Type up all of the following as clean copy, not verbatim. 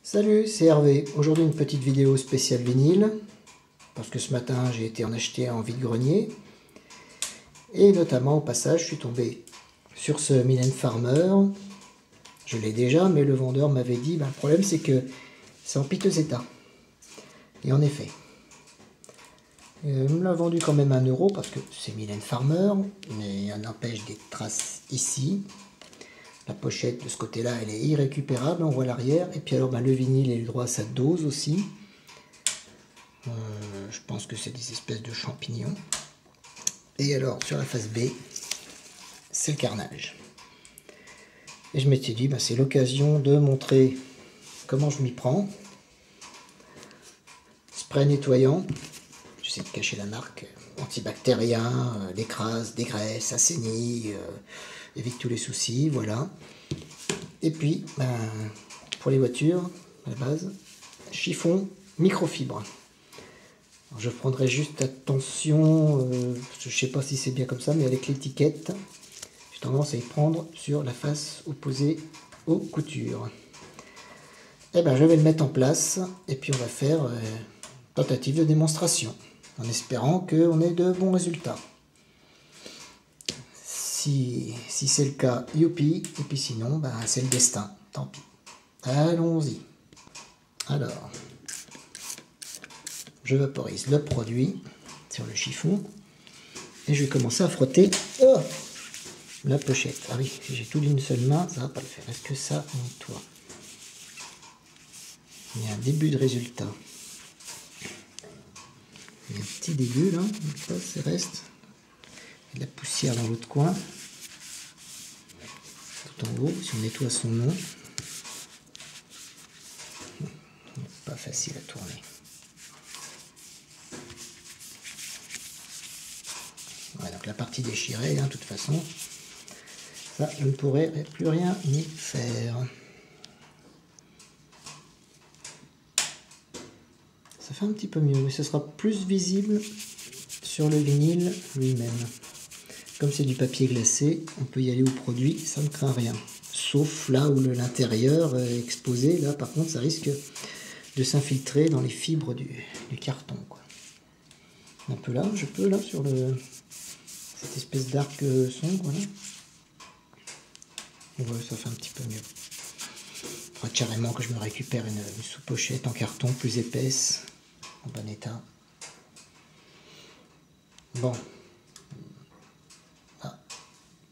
Salut, c'est Hervé. Aujourd'hui une petite vidéo spéciale vinyle, parce que ce matin j'ai été en acheter en vide-grenier. Et notamment au passage je suis tombé sur ce Mylène Farmer. Je l'ai déjà, mais le vendeur m'avait dit, le problème c'est que c'est en piteux état. Et en effet, il me l'a vendu quand même 1 € parce que c'est Mylène Farmer, mais il n'empêche des traces ici. La pochette de ce côté-là, elle est irrécupérable, on voit l'arrière. Et puis alors, le vinyle a eu droit à sa dose aussi. Je pense que c'est des espèces de champignons. Et alors, sur la face B, c'est le carnage. Et je m'étais dit, c'est l'occasion de montrer comment je m'y prends. Spray nettoyant. J'essaie de cacher la marque. Antibactérien, décrase, dégraisse, assainit, évite tous les soucis, voilà. Et puis, pour les voitures, à la base, chiffon microfibre. Alors, je prendrai juste attention, je ne sais pas si c'est bien comme ça, mais avec l'étiquette, j'ai tendance à y prendre sur la face opposée aux coutures. Et je vais le mettre en place, et puis on va faire tentative de démonstration, en espérant qu'on ait de bons résultats. Si c'est le cas, youpi, et puis sinon, c'est le destin, tant pis. Allons-y. Alors, je vaporise le produit sur le chiffon, et je vais commencer à frotter la pochette. Ah oui, si j'ai tout d'une seule main, ça va pas le faire. Est-ce que ça nettoie? Il y a un début de résultat. Il y a un petit début là, ça reste. Il y a de la poussière dans l'autre coin. Tout en haut, si on nettoie son nom. Pas facile à tourner. Voilà, donc la partie déchirée, de toute façon, ça, je ne pourrais plus rien y faire. Ça fait un petit peu mieux, mais ce sera plus visible sur le vinyle lui-même. Comme c'est du papier glacé, on peut y aller au produit, ça ne craint rien. Sauf là où l'intérieur est exposé, là par contre ça risque de s'infiltrer dans les fibres du carton, quoi. Un peu là, je peux là sur cette espèce d'arc sombre là. Ouais, ça fait un petit peu mieux. Il faudra carrément que je me récupère une sous-pochette en carton plus épaisse, en bon état. Bon.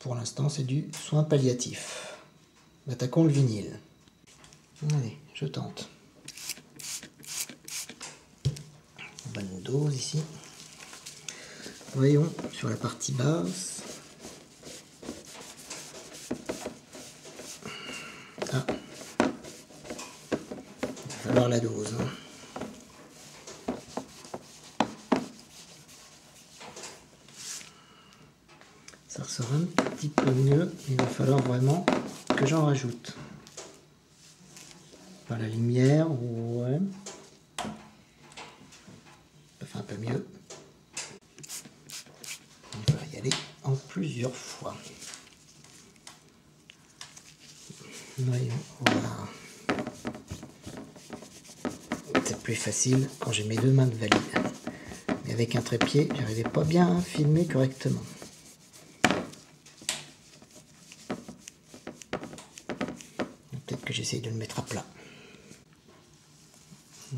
Pour l'instant, c'est du soin palliatif. Attaquons le vinyle. Allez, je tente. Bonne dose ici. Voyons sur la partie basse. Ah. Il va falloir la dose. Ça ressort un petit peu mieux. Il va falloir vraiment que j'en rajoute. Par la lumière, ouais. Ça fait un peu mieux. On va y aller en plusieurs fois. Voyons, voilà. C'est plus facile quand j'ai mes deux mains de valide. Mais avec un trépied, j'arrivais pas bien à filmer correctement. Peut-être que j'essaye de le mettre à plat.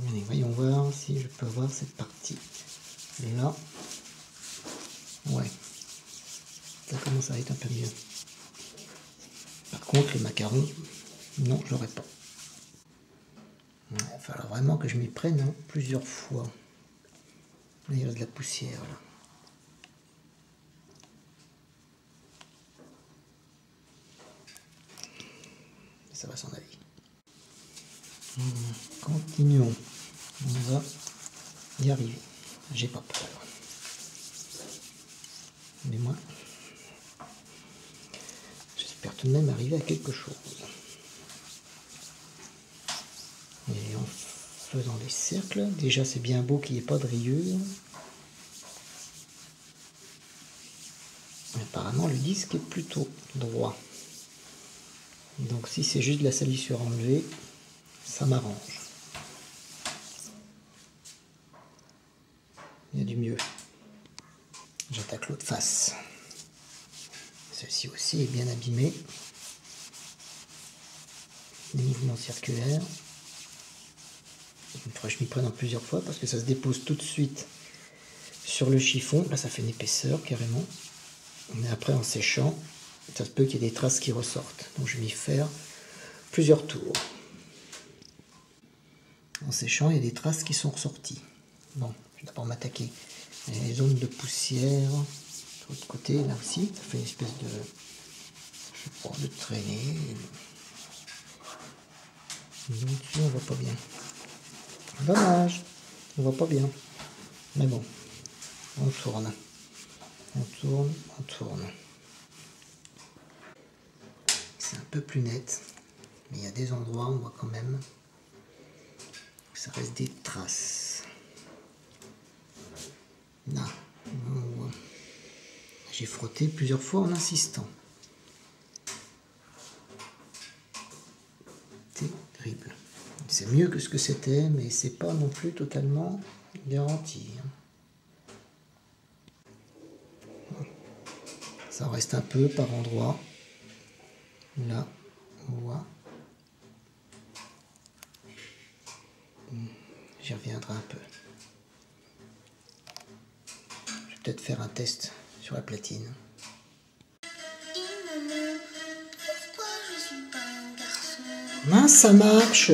Allez, voyons voir si je peux avoir cette partie là. Ouais, ça commence à être un peu mieux. Par contre, le macaron, non, je l'aurais pas. Il va falloir vraiment que je m'y prenne plusieurs fois. Là, il reste de la poussière là. Ça va s'en aller. Continuons. On va y arriver. J'ai pas peur. Mais moi, j'espère tout de même arriver à quelque chose. Et en faisant des cercles, déjà c'est bien beau qu'il n'y ait pas de rayures. Apparemment le disque est plutôt droit. Donc si c'est juste de la salissure enlevée, ça m'arrange. Il y a du mieux. J'attaque l'autre face. Celle-ci aussi est bien abîmée. Des mouvements circulaires. Il faudrait que je m'y prenne en plusieurs fois parce que ça se dépose tout de suite sur le chiffon. Là, ça fait une épaisseur carrément. Mais après, en séchant, ça se peut qu'il y ait des traces qui ressortent. Donc, je vais m'y faire plusieurs tours. En séchant, il y a des traces qui sont ressorties. Bon, je vais d'abord m'attaquer à les zones de poussière. De l'autre côté, là aussi, ça fait une espèce de, je sais pas, de traînée. Dessus, on voit pas bien. Dommage, on voit pas bien. Mais bon, on tourne. On tourne, on tourne. C'est un peu plus net, mais il y a des endroits où on voit quand même que ça reste des traces. Là, on voit. J'ai frotté plusieurs fois en insistant. Terrible. C'est mieux que ce que c'était, mais c'est pas non plus totalement garanti. Ça reste un peu par endroit. Là, on voit. J'y reviendrai un peu. Je vais peut-être faire un test sur la platine. Mince, ça marche!